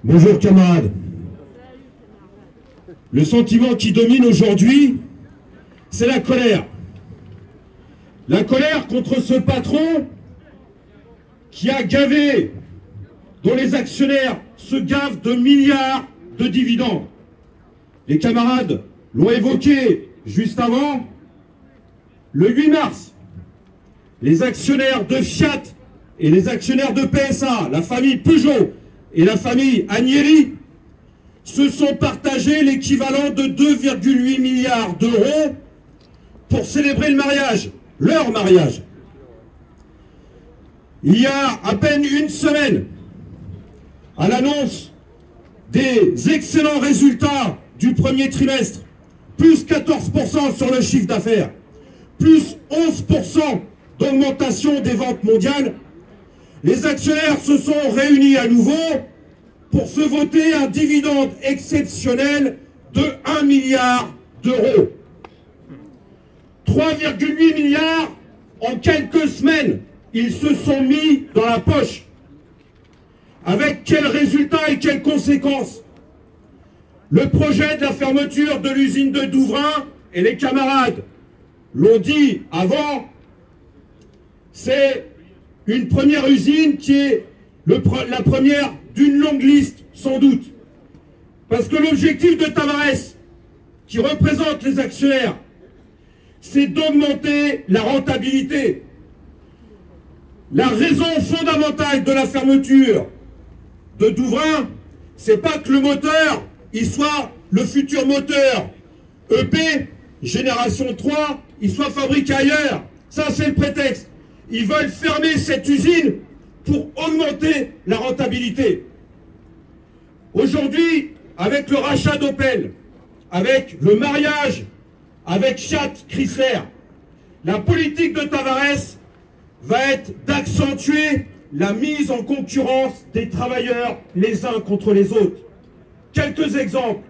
Bonjour camarades. Le sentiment qui domine aujourd'hui, c'est la colère. La colère contre ce patron qui a gavé, dont les actionnaires se gavent de milliards de dividendes. Les camarades l'ont évoqué juste avant. Le 8 mars, les actionnaires de Fiat et les actionnaires de PSA, la famille Peugeot et la famille Agnelli, se sont partagés l'équivalent de 2,8 milliards d'euros pour célébrer le mariage, leur mariage. Il y a à peine une semaine, à l'annonce des excellents résultats du premier trimestre, plus 14% sur le chiffre d'affaires, plus 11% d'augmentation des ventes mondiales, les actionnaires se sont réunis à nouveau pour se voter un dividende exceptionnel de 1 milliard d'euros. 3,8 milliards en quelques semaines, ils se sont mis dans la poche. Avec quels résultats et quelles conséquences? Le projet de la fermeture de l'usine de Douvrin, et les camarades l'ont dit avant, c'est une première usine qui est la première d'une longue liste, sans doute. Parce que l'objectif de Tavares, qui représente les actionnaires, c'est d'augmenter la rentabilité. La raison fondamentale de la fermeture de Douvrin, c'est pas que le moteur, il soit le futur moteur EP, génération 3, il soit fabriqué ailleurs. Ça, c'est le prétexte. Ils veulent fermer cette usine pour augmenter la rentabilité. Aujourd'hui, avec le rachat d'Opel, avec le mariage avec Fiat Chrysler, la politique de Tavares va être d'accentuer la mise en concurrence des travailleurs les uns contre les autres. Quelques exemples.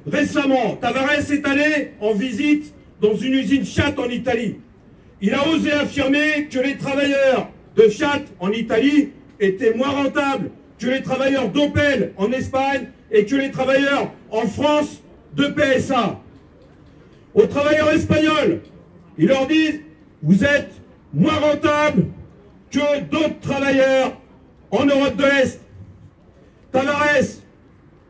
Récemment, Tavares est allé en visite dans une usine Fiat en Italie. Il a osé affirmer que les travailleurs de Fiat en Italie étaient moins rentables que les travailleurs d'Opel en Espagne et que les travailleurs en France de PSA. Aux travailleurs espagnols, il leur dit « Vous êtes moins rentables que d'autres travailleurs en Europe de l'Est ». Tavares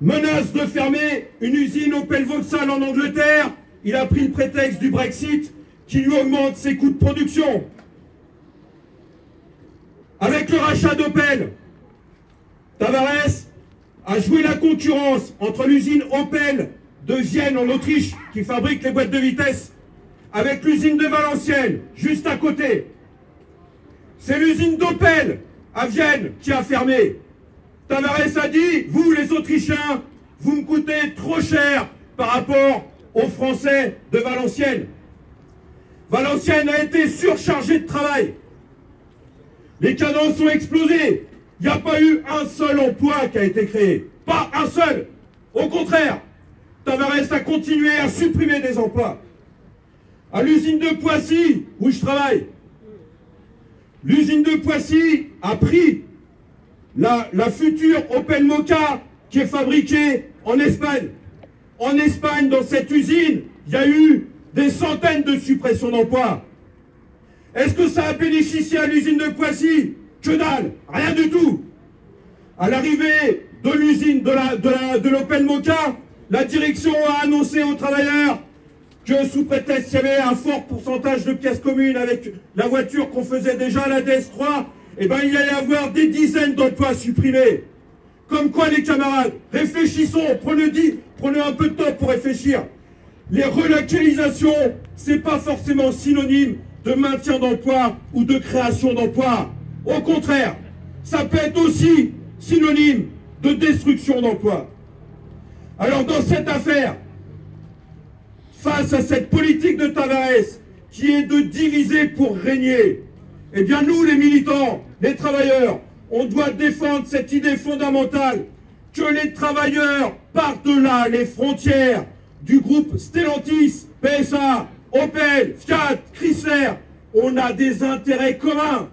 menace de fermer une usine Opel Vauxhall en Angleterre. Il a pris le prétexte du Brexit qui lui augmente ses coûts de production. Avec le rachat d'Opel, Tavares a joué la concurrence entre l'usine Opel de Vienne en Autriche, qui fabrique les boîtes de vitesse, avec l'usine de Valenciennes, juste à côté. C'est l'usine d'Opel à Vienne qui a fermé. Tavares a dit, vous les Autrichiens, vous me coûtez trop cher par rapport aux Français de Valenciennes. Valenciennes a été surchargée de travail. Les cadences ont explosé. Il n'y a pas eu un seul emploi qui a été créé. Pas un seul. Au contraire, Tavares a continué à supprimer des emplois. À l'usine de Poissy, où je travaille, l'usine de Poissy a pris la future Opel Mokka qui est fabriquée en Espagne. En Espagne, dans cette usine, il y a eu des centaines de suppressions d'emplois. Est-ce que ça a bénéficié à l'usine de Poissy? Que dalle, rien du tout. À l'arrivée de l'usine de l'Opel Mokka, la direction a annoncé aux travailleurs que sous prétexte qu'il y avait un fort pourcentage de pièces communes avec la voiture qu'on faisait déjà, la DS3, eh ben, il y allait avoir des dizaines d'emplois supprimés. Comme quoi, les camarades, réfléchissons, prenez un peu de temps pour réfléchir. Les relocalisations, c'est pas forcément synonyme de maintien d'emploi ou de création d'emplois. Au contraire, ça peut être aussi synonyme de destruction d'emplois. Alors dans cette affaire, face à cette politique de Tavares qui est de diviser pour régner, eh bien nous les militants, les travailleurs, on doit défendre cette idée fondamentale que les travailleurs par-delà les frontières du groupe Stellantis, PSA, Opel, Fiat, Chrysler, on a des intérêts communs.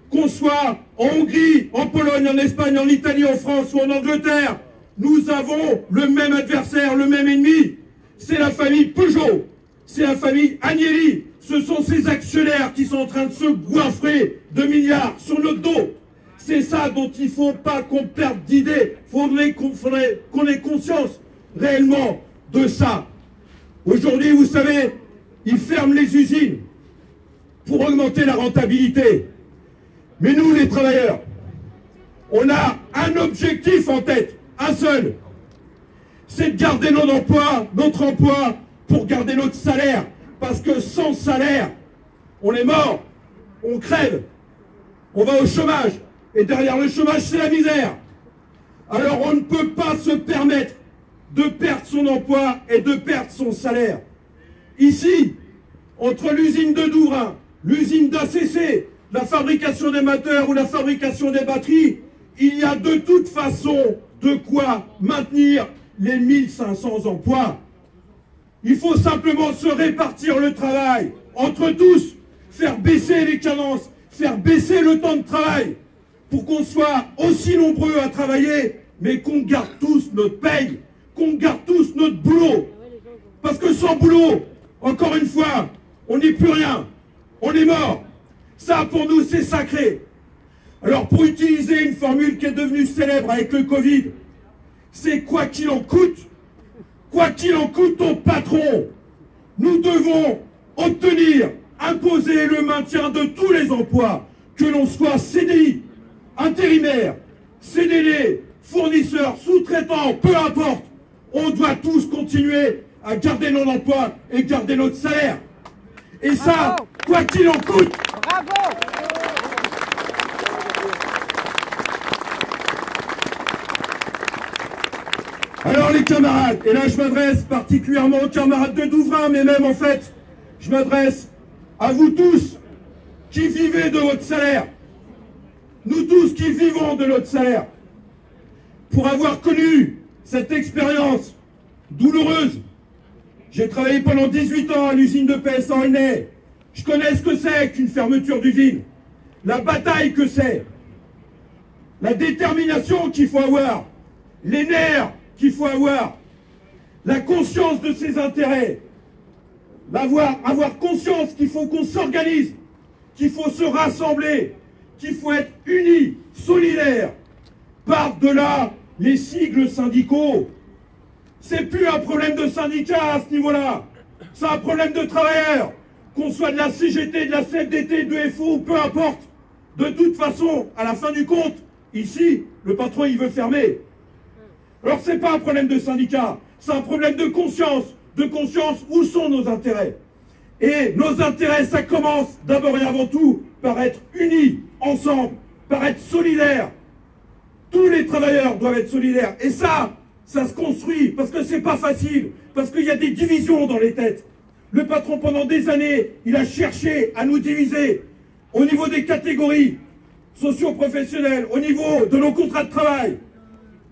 Qu'on soit en Hongrie, en Pologne, en Espagne, en Italie, en France ou en Angleterre, nous avons le même adversaire, le même ennemi. C'est la famille Peugeot, c'est la famille Agnelli. Ce sont ces actionnaires qui sont en train de se goinfrer de milliards sur notre dos. C'est ça dont il ne faut pas qu'on perde d'idée. Il faudrait qu'on ait conscience réellement de ça. Aujourd'hui, vous savez, ils ferment les usines pour augmenter la rentabilité. Mais nous, les travailleurs, on a un objectif en tête, un seul. C'est de garder notre emploi pour garder notre salaire. Parce que sans salaire, on est mort, on crève, on va au chômage. Et derrière le chômage, c'est la misère. Alors on ne peut pas se permettre de perdre son emploi et de perdre son salaire. Ici, entre l'usine de Douvrin, l'usine d'ACC, la fabrication des moteurs ou la fabrication des batteries, il y a de toute façon de quoi maintenir les 1500 emplois. Il faut simplement se répartir le travail entre tous, faire baisser les cadences, faire baisser le temps de travail pour qu'on soit aussi nombreux à travailler, mais qu'on garde tous notre paye, qu'on garde tous notre boulot. Parce que sans boulot, encore une fois, on n'est plus rien, on est mort. Ça, pour nous, c'est sacré. Alors, pour utiliser une formule qui est devenue célèbre avec le Covid, c'est quoi qu'il en coûte au patron. Nous devons obtenir, imposer le maintien de tous les emplois, que l'on soit CDI, intérimaire, CDD, fournisseur, sous-traitant, peu importe. On doit tous continuer à garder notre emploi et garder notre salaire. Et ça, quoi qu'il en coûte. Bravo. Alors les camarades, et là je m'adresse particulièrement aux camarades de Douvrin, mais même en fait, je m'adresse à vous tous qui vivez de votre salaire. Nous tous qui vivons de notre salaire. Pour avoir connu cette expérience douloureuse, j'ai travaillé pendant 18 ans à l'usine de PSA en Aulnay. Je connais ce que c'est qu'une fermeture d'usine, la bataille que c'est, la détermination qu'il faut avoir, les nerfs qu'il faut avoir, la conscience de ses intérêts, avoir conscience qu'il faut qu'on s'organise, qu'il faut se rassembler, qu'il faut être unis, solidaires, par-delà les sigles syndicaux. C'est plus un problème de syndicat à ce niveau-là, c'est un problème de travailleurs, qu'on soit de la CGT, de la CFDT, de FO, peu importe. De toute façon, à la fin du compte, ici, le patron, il veut fermer. Alors, c'est pas un problème de syndicat, c'est un problème de conscience où sont nos intérêts. Et nos intérêts, ça commence d'abord et avant tout par être unis, ensemble, par être solidaires. Tous les travailleurs doivent être solidaires. Et ça se construit, parce que c'est pas facile, parce qu'il y a des divisions dans les têtes. Le patron, pendant des années, il a cherché à nous diviser au niveau des catégories socio-professionnelles, au niveau de nos contrats de travail.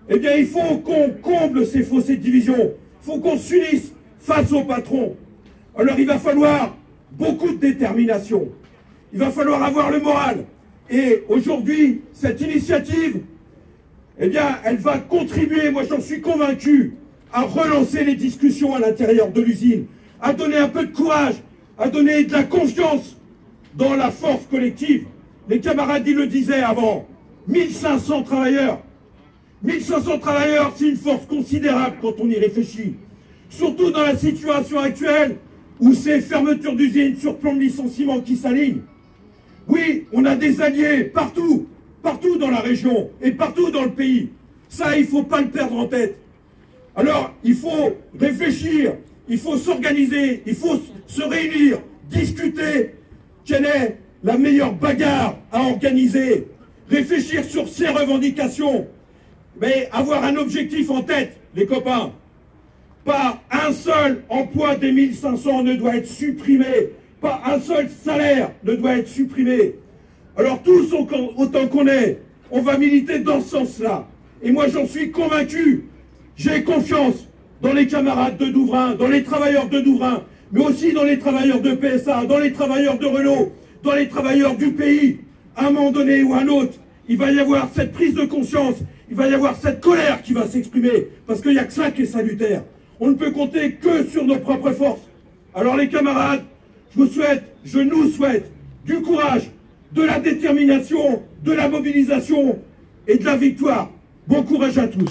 Eh bien, il faut qu'on comble ces fossés de division. Il faut qu'on s'unisse face au patron. Alors, il va falloir beaucoup de détermination. Il va falloir avoir le moral. Et aujourd'hui, cette initiative, eh bien, elle va contribuer, moi j'en suis convaincu, à relancer les discussions à l'intérieur de l'usine, à donner un peu de courage, à donner de la confiance dans la force collective. Les camarades, ils le disaient avant, 1500 travailleurs. 1500 travailleurs, c'est une force considérable quand on y réfléchit. Surtout dans la situation actuelle où ces fermetures d'usines, surplomb de licenciements qui s'alignent. Oui, on a des alliés partout, partout dans la région et partout dans le pays. Ça, il ne faut pas le perdre en tête. Alors, il faut réfléchir, il faut s'organiser, il faut se réunir, discuter quelle est la meilleure bagarre à organiser, réfléchir sur ses revendications, mais avoir un objectif en tête, les copains. Pas un seul emploi des 1500 ne doit être supprimé, pas un seul salaire ne doit être supprimé. Alors tous, autant qu'on est, on va militer dans ce sens-là. Et moi j'en suis convaincu, j'ai confiance dans les camarades de Douvrin, dans les travailleurs de Douvrin, mais aussi dans les travailleurs de PSA, dans les travailleurs de Renault, dans les travailleurs du pays. À un moment donné ou à un autre, il va y avoir cette prise de conscience il va y avoir cette colère qui va s'exprimer, parce qu'il n'y a que ça qui est salutaire. On ne peut compter que sur nos propres forces. Alors les camarades, je nous souhaite du courage, de la détermination, de la mobilisation et de la victoire. Bon courage à tous.